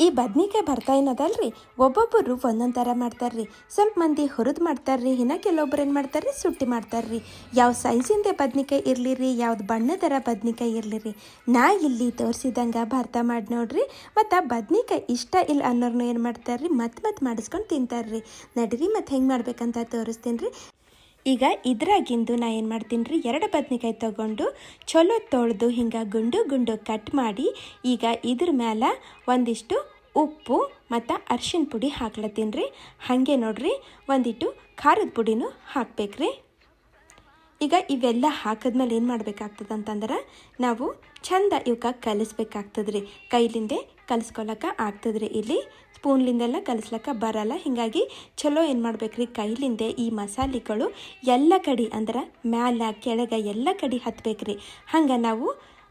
ಈ ಬದ್ನಿಕಾಯಿ ಭರ್ತಾ ಏನದಲ್ರಿ ಒಬ್ಬೊಬ್ಬರು ಒಂದೊಂದು ಥರ ಮಾಡ್ತಾರ್ರಿ. ಸ್ವಲ್ಪ ಮಂದಿ ಹುರಿದು ಮಾಡ್ತಾರ್ರಿ, ಇನ್ನು ಕೆಲವೊಬ್ರು ಏನು ಮಾಡ್ತಾರ್ರಿ ಸುಟ್ಟಿ ಮಾಡ್ತಾರ್ರಿ. ಯಾವ ಸೈಜಿಂದ ಬದ್ನಿಕಾಯಿ ಇರಲಿ ರೀ, ಯಾವ್ದು ಬಣ್ಣದರ ಬದ್ನಿಕಾಯಿ ಇರಲಿ ರೀ, ನಾ ಇಲ್ಲಿ ತೋರಿಸಿದಂಗೆ ಭರ್ತಾ ಮಾಡಿ ನೋಡ್ರಿ. ಮತ್ತು ಬದ್ನಿಕಾಯಿ ಇಷ್ಟ ಇಲ್ಲ ಅನ್ನೋರ್ನು ಏನು ಮಾಡ್ತಾರ್ರಿ ಮತ್ತೆ ಮಾಡಿಸ್ಕೊಂಡು ತಿಂತಾರ್ರಿ. ನಡೀರಿ ಮತ್ತು ಹೆಂಗೆ ಮಾಡ್ಬೇಕಂತ ತೋರಿಸ್ತೀನಿ ರೀ. ಈಗ ಇದ್ರಾಗಿಂದು ನಾ ಏನು ಮಾಡ್ತೀನಿ ರೀ, 2 ಬದ್ನಿಕಾಯಿ ತೊಗೊಂಡು ಚಲೋ ತೊಳೆದು ಹಿಂಗೆ ಗುಂಡು ಗುಂಡು ಕಟ್ ಮಾಡಿ, ಈಗ ಇದ್ರ ಮೇಲೆ ಒಂದಿಷ್ಟು ಉಪ್ಪು ಮತ್ತು ಅರ್ಶಿಣ ಪುಡಿ ಹಾಕ್ಲತ್ತೀನಿ ರೀ. ಹಾಗೆ ನೋಡ್ರಿ ಒಂದಿಟ್ಟು ಖಾರದ ಪುಡಿನೂ ಹಾಕ್ಬೇಕ್ರಿ. ಈಗ ಇವೆಲ್ಲ ಹಾಕಿದ್ಮೇಲೆ ಏನು ಮಾಡ್ಬೇಕಾಗ್ತದೆ ಅಂತಂದ್ರೆ ನಾವು ಚಂದ ಇವಕ್ಕೆ ಕಲಿಸ್ಬೇಕಾಗ್ತದೆ ರೀ. ಕೈಲಿಂದೆ ಕಲಿಸ್ಕೊಳಕ್ಕೆ ಆಗ್ತದೆ ರೀ. ಇಲ್ಲಿ ಸ್ಪೂನ್ಲಿಂದೆಲ್ಲ ಕಲಿಸ್ಲಕ್ಕ ಬರಲ್ಲ. ಹೀಗಾಗಿ ಚಲೋ ಏನು ಮಾಡ್ಬೇಕ್ರಿ, ಕೈಲಿಂದೆ ಈ ಮಸಾಲೆಗಳು ಎಲ್ಲ ಕಡೆ ಅಂದ್ರೆ ಮ್ಯಾಲ ಕೆಳಗೆ ಎಲ್ಲ ಕಡೆ ಹತ್ಬೇಕ್ರಿ. ಹಂಗೆ ನಾವು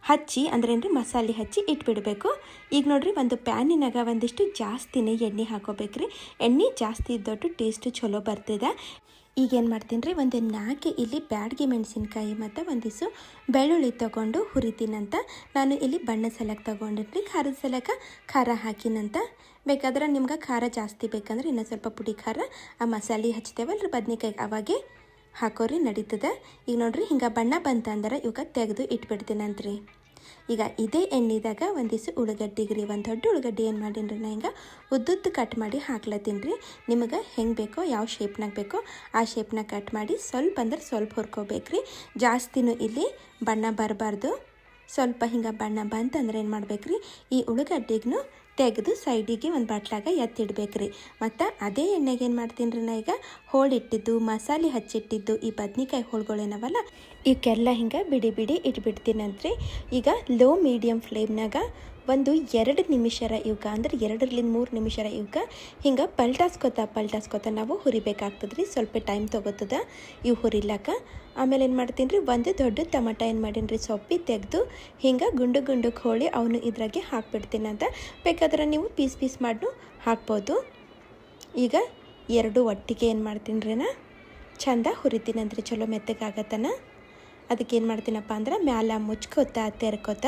ಹಚ್ಚಿ ಅಂದ್ರೆ ಏನ್ರಿ ಮಸಾಲೆ ಹಚ್ಚಿ ಇಟ್ಬಿಡಬೇಕು. ಈಗ ನೋಡ್ರಿ ಒಂದು ಪ್ಯಾನಿನಾಗ ಒಂದಿಷ್ಟು ಜಾಸ್ತಿನೇ ಎಣ್ಣೆ ಹಾಕೋಬೇಕ್ರಿ. ಎಣ್ಣೆ ಜಾಸ್ತಿ ಇದ್ದೊಟ್ಟು ಟೇಸ್ಟ್ ಚಲೋ ಬರ್ತದೆ. ಈಗೇನು ಮಾಡ್ತೀನಿ ರೀ, ಒಂದು 4 ಇಲ್ಲಿ ಬ್ಯಾಡಗಿ ಮೆಣಸಿನ್ಕಾಯಿ ಮತ್ತು ಒಂದಿಷ್ಟು ಬೆಳ್ಳುಳ್ಳಿ ತೊಗೊಂಡು ಹುರಿತೀನಂತ. ನಾನು ಇಲ್ಲಿ ಬಣ್ಣ ಸಲಕ್ಕೆ ತೊಗೊಂಡಿರ್ರಿ, ಖಾರದ ಸಲಕ್ಕೆ ಖಾರ ಹಾಕಿನಂತ. ಬೇಕಾದ್ರೆ ನಿಮ್ಗೆ ಖಾರ ಜಾಸ್ತಿ ಬೇಕಂದ್ರೆ ಇನ್ನೂ ಸ್ವಲ್ಪ ಪುಡಿ ಖಾರ ಆ ಮಸಾಲೆ ಹಚ್ತೇವಲ್ರಿ ಬದ್ನಿಕಾಯಿ ಅವಾಗೆ ಹಾಕೋರಿ ನಡೀತದೆ. ಈಗ ನೋಡ್ರಿ ಹಿಂಗೆ ಬಣ್ಣ ಬಂತಂದ್ರೆ ಇವಾಗ ತೆಗೆದು ಇಟ್ಬಿಡ್ತೀನಂತ್ರಿ. ಈಗ ಇದೇ ಎಣ್ಣೆದಾಗ ಒಂದಿಷ್ಟು ಉಳ್ಳಾಗಡ್ಡಿಗೆ ರೀ, ಒಂದು ದೊಡ್ಡ ಉಳ್ಳಾಗಡ್ಡಿ ಏನು ಮಾಡೀನಿ ರೀ ನಾ ಹಿಂಗೆ ಉದ್ದುದ್ದು ಕಟ್ ಮಾಡಿ ಹಾಕ್ಲತ್ತೀನಿ ರೀ. ನಿಮಗೆ ಹೆಂಗೆ ಬೇಕೋ ಯಾವ ಶೇಪ್ನಾಗ ಬೇಕೋ ಆ ಶೇಪ್ನಾಗ ಕಟ್ ಮಾಡಿ ಸ್ವಲ್ಪ ಅಂದ್ರೆ ಸ್ವಲ್ಪ ಹುರ್ಕೋಬೇಕ್ರಿ. ಜಾಸ್ತಿನೂ ಇಲ್ಲಿ ಬಣ್ಣ ಬರಬಾರ್ದು. ಸ್ವಲ್ಪ ಹಿಂಗೆ ಬಣ್ಣ ಬಂತಂದ್ರೆ ಏನು ಮಾಡ್ಬೇಕ್ರಿ, ಈ ಉಳ್ಳಾಗಡ್ಡಿಗೂ ತೆಗೆದು ಸೈಡಿಗೆ ಒಂದು ಬಟ್ಲಾಗ ಎತ್ತಿಡ್ಬೇಕ್ರಿ. ಮತ್ತು ಅದೇ ಎಣ್ಣೆಗೆ ಏನು ಮಾಡ್ತೀನಿ ರೀ ನಾ ಈಗ ಹೋಳಿಟ್ಟಿದ್ದು ಮಸಾಲೆ ಹಚ್ಚಿಟ್ಟಿದ್ದು ಈ ಬದ್ನಿಕಾಯಿ ಹೋಳುಗಳೇನವಲ್ಲ ಇವಕ್ಕೆಲ್ಲ ಹಿಂಗೆ ಬಿಡಿ ಬಿಡಿ ಇಟ್ಬಿಡ್ತೀನಂತ್ರಿ. ಈಗ ಲೋ ಮೀಡಿಯಮ್ ಫ್ಲೇಮ್ನಾಗ ಒಂದು 2 ನಿಮಿಷರ ಇವಕ್ಕೆ ಅಂದ್ರೆ 2-3 ನಿಮಿಷರ ಇವಕ್ಕೆ ಹಿಂಗೆ ಪಲ್ಟಾಸ್ಕೊತ ನಾವು ಹುರಿಬೇಕಾಗ್ತದೆ ರೀ. ಸ್ವಲ್ಪ ಟೈಮ್ ತೊಗೋತದ ಇವು ಹುರಿಲಕ್ಕ. ಆಮೇಲೆ ಏನು ಮಾಡ್ತೀನಿ ರೀ, ಒಂದು ದೊಡ್ಡ ಟೊಮಟ ಏನು ಮಾಡೀನಿ ರೀ ಸೊಪ್ಪಿ ತೆಗೆದು ಹಿಂಗೆ ಗುಂಡು ಗುಂಡಕ್ಕೆ ಹೋಳಿ ಅವನು ಇದ್ರಾಗೆ ಹಾಕ್ಬಿಡ್ತೀನಂತ. ಬೇಕಾದ್ರೆ ನೀವು ಪೀಸ್ ಮಾಡಿ ಹಾಕ್ಬೋದು. ಈಗ 2 ಒಟ್ಟಿಗೆ ಏನು ಮಾಡ್ತೀನಿ ರೀ ನಾ ಚಂದ ಹುರಿತೀನಂತ್ರಿ, ಚಲೋ ಮೆತ್ತಗಾಗತ್ತನ. ಅದಕ್ಕೇನು ಮಾಡ್ತೀನಪ್ಪ ಅಂದ್ರೆ ಮ್ಯಾಲ ಮುಚ್ಕೋತ ತೆರ್ಕೋತ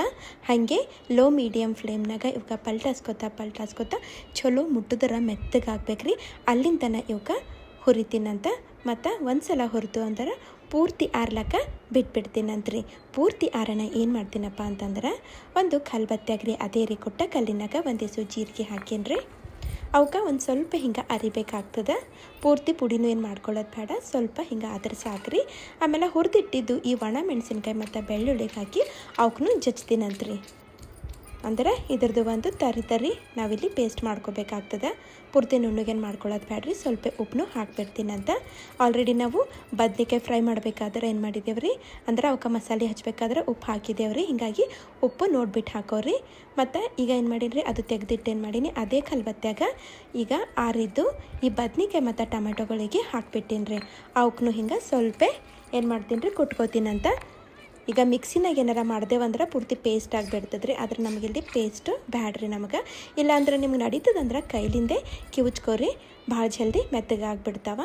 ಹಾಗೆ ಲೋ ಮೀಡಿಯಮ್ ಫ್ಲೇಮ್ನಾಗ ಇವಾಗ ಪಲ್ಟಾಸ್ಕೊತ ಚಲೋ ಮುಟ್ಟಿದ್ರೆ ಮೆತ್ತಗಾಗ್ಬೇಕ್ರಿ. ಅಲ್ಲಿಂದನ ಇವಾಗ ಹುರಿತೀನಂತ. ಮತ್ತು ಒಂದು ಸಲ ಹುರಿದು ಅಂದ್ರೆ ಪೂರ್ತಿ ಆರ್ಲಕ್ಕ ಬಿಟ್ಬಿಡ್ತೀನಂತ್ರಿ. ಪೂರ್ತಿ ಆರಣ ಏನು ಮಾಡ್ತೀನಪ್ಪ ಅಂತಂದ್ರೆ ಒಂದು ಕಲ್ಬತ್ತಾಗ್ರಿ, ಅದೇ ರೀ ಕೊಟ್ಟ ಕಲ್ಲಿನಾಗ ಒಂದಿಷ್ಟು ಜೀರಿಗೆ ಹಾಕೀನ್ರಿ. ಅವಕ್ಕೆ ಒಂದು ಸ್ವಲ್ಪ ಹಿಂಗೆ ಅರಿಬೇಕಾಗ್ತದೆ. ಪೂರ್ತಿ ಪುಡಿನೂ ಏನು ಮಾಡ್ಕೊಳ್ಳೋದು ಬೇಡ, ಸ್ವಲ್ಪ ಹಿಂಗೆ ಆದ್ರೆ ಸಾಕ್ರಿ. ಆಮೇಲೆ ಹುರಿದಿಟ್ಟಿದ್ದು ಈ ಒಣ ಮೆಣಸಿನ್ಕಾಯಿ ಮತ್ತು ಬೆಳ್ಳುಳ್ಳಿಗೆ ಹಾಕಿ ಅವಕ್ಕೂ ಜಜ್ತೀನಂತ್ರಿ. ಅಂದ್ರೆ ಇದ್ರದ್ದು ಒಂದು ತರಿ ನಾವಿಲ್ಲಿ ಪೇಸ್ಟ್ ಮಾಡ್ಕೋಬೇಕಾಗ್ತದೆ. ಪೂರ್ತಿ ನುಣ್ಣಗೇನು ಮಾಡ್ಕೊಳ್ಳೋದು ಬೇಡ್ರಿ, ಸ್ವಲ್ಪ ಉಪ್ಪನ್ನು ಹಾಕ್ಬಿಡ್ತೀನಂತ. ಆಲ್ರೆಡಿ ನಾವು ಬದ್ನಿಕಾಯಿ ಫ್ರೈ ಮಾಡಬೇಕಾದ್ರೆ ಏನು ಮಾಡಿದ್ದೇವ್ರಿ ಅಂದ್ರೆ ಅವಕ್ಕೆ ಮಸಾಲೆ ಹಚ್ಚಬೇಕಾದ್ರೆ ಉಪ್ಪು ಹಾಕಿದ್ದೇವ್ರಿ. ಹೀಗಾಗಿ ಉಪ್ಪು ನೋಡ್ಬಿಟ್ಟು ಹಾಕೋರಿ. ಮತ್ತು ಈಗ ಏನು ಮಾಡೀನಿ ಅದು ತೆಗೆದಿಟ್ಟು ಏನು ಮಾಡೀನಿ ಅದೇ ಕಲ್ಬತ್ತಾಗ ಈಗ ಆರಿದ್ದು ಈ ಬದ್ನಿಕಾಯಿ ಮತ್ತು ಟೊಮೆಟೊಗಳಿಗೆ ಹಾಕ್ಬಿಟ್ಟೀನಿ ರೀ. ಅವಕ್ಕೂ ಹಿಂಗೆ ಸ್ವಲ್ಪ ಏನು ಮಾಡ್ತೀನಿ ರೀ ಕುಟ್ಕೋತೀನಂತ. ಈಗ ಮಿಕ್ಸಿನಾಗ ಏನಾರ ಮಾಡ್ದೇವಂದ್ರೆ ಪೂರ್ತಿ ಪೇಸ್ಟ್ ಆಗಿಬಿಡ್ತದೆ ರೀ. ಆದ್ರೆ ನಮಗಿಲ್ಲಿ ಪೇಸ್ಟು ಬ್ಯಾಡ್ರಿ ನಮಗೆ. ಇಲ್ಲಾಂದ್ರೆ ನಿಮ್ಗೆ ನಡೀತದಂದ್ರೆ ಕೈಲಿಂದೆ ಕಿವುಚ್ಕೋರಿ, ಭಾಳ ಜಲ್ದಿ ಮೆತ್ತಗಾಗ್ಬಿಡ್ತಾವ.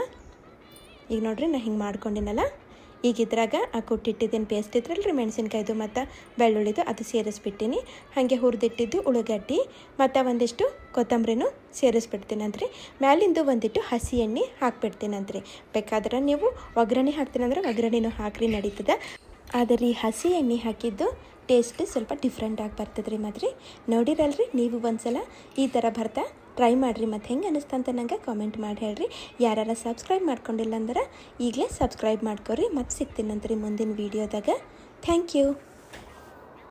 ಈಗ ನೋಡ್ರಿ ನಾ ಹಿಂಗೆ ಮಾಡ್ಕೊಂಡಿನಲ್ಲ. ಈಗ ಇದ್ರಾಗ ಆ ಕುಟ್ಟಿಟ್ಟಿದ್ದೇನು ಪೇಸ್ಟ್ ಇದ್ರಲ್ರಿ ಮೆಣಸಿನ್ಕಾಯ್ದು ಮತ್ತು ಬೆಳ್ಳುಳ್ಳಿದು ಅದು ಸೇರಿಸ್ಬಿಟ್ಟಿನಿ. ಹಾಗೆ ಹುರಿದಿಟ್ಟಿದ್ದು ಉಳ್ಳಾಗಡ್ಡಿ ಮತ್ತು ಒಂದಿಷ್ಟು ಕೊತ್ತಂಬರಿನೂ ಸೇರಿಸ್ಬಿಡ್ತೀನಂತ್ರಿ. ಮ್ಯಾಲಿಂದು ಒಂದಿಟ್ಟು ಹಸಿ ಎಣ್ಣೆ ಹಾಕ್ಬಿಡ್ತೀನಂತ್ರಿ. ಬೇಕಾದ್ರೆ ನೀವು ಒಗ್ಗರಣೆ ಹಾಕ್ತೀನಂದ್ರೆ ಒಗ್ಗರಣೆನೂ ಹಾಕ್ರಿ ನಡೀತದೆ. ಆದರೆ ಈ ಹಸಿ ಎಣ್ಣೆ ಹಾಕಿದ್ದು ಟೇಸ್ಟ್ ಸ್ವಲ್ಪ ಡಿಫ್ರೆಂಟಾಗಿ ಬರ್ತದೆ ರೀ. ಮಾತ್ರ ನೋಡಿರಲ್ರಿ ನೀವು ಒಂದ್ಸಲ ಈ ಥರ ಭರ್ತಾ ಟ್ರೈ ಮಾಡಿರಿ. ಮತ್ತು ಹೆಂಗೆ ಅನ್ನಿಸ್ತಂತ ನಂಗೆ ಕಾಮೆಂಟ್ ಮಾಡಿ ಹೇಳ್ರಿ. ಯಾರು ಸಬ್ಸ್ಕ್ರೈಬ್ ಮಾಡ್ಕೊಂಡಿಲ್ಲ ಅಂದ್ರೆ ಈಗಲೇ ಸಬ್ಸ್ಕ್ರೈಬ್ ಮಾಡ್ಕೊರಿ. ಮತ್ತು ಸಿಗ್ತೀನಂತ್ರಿ ಮುಂದಿನ ವೀಡಿಯೋದಾಗ. Thank you.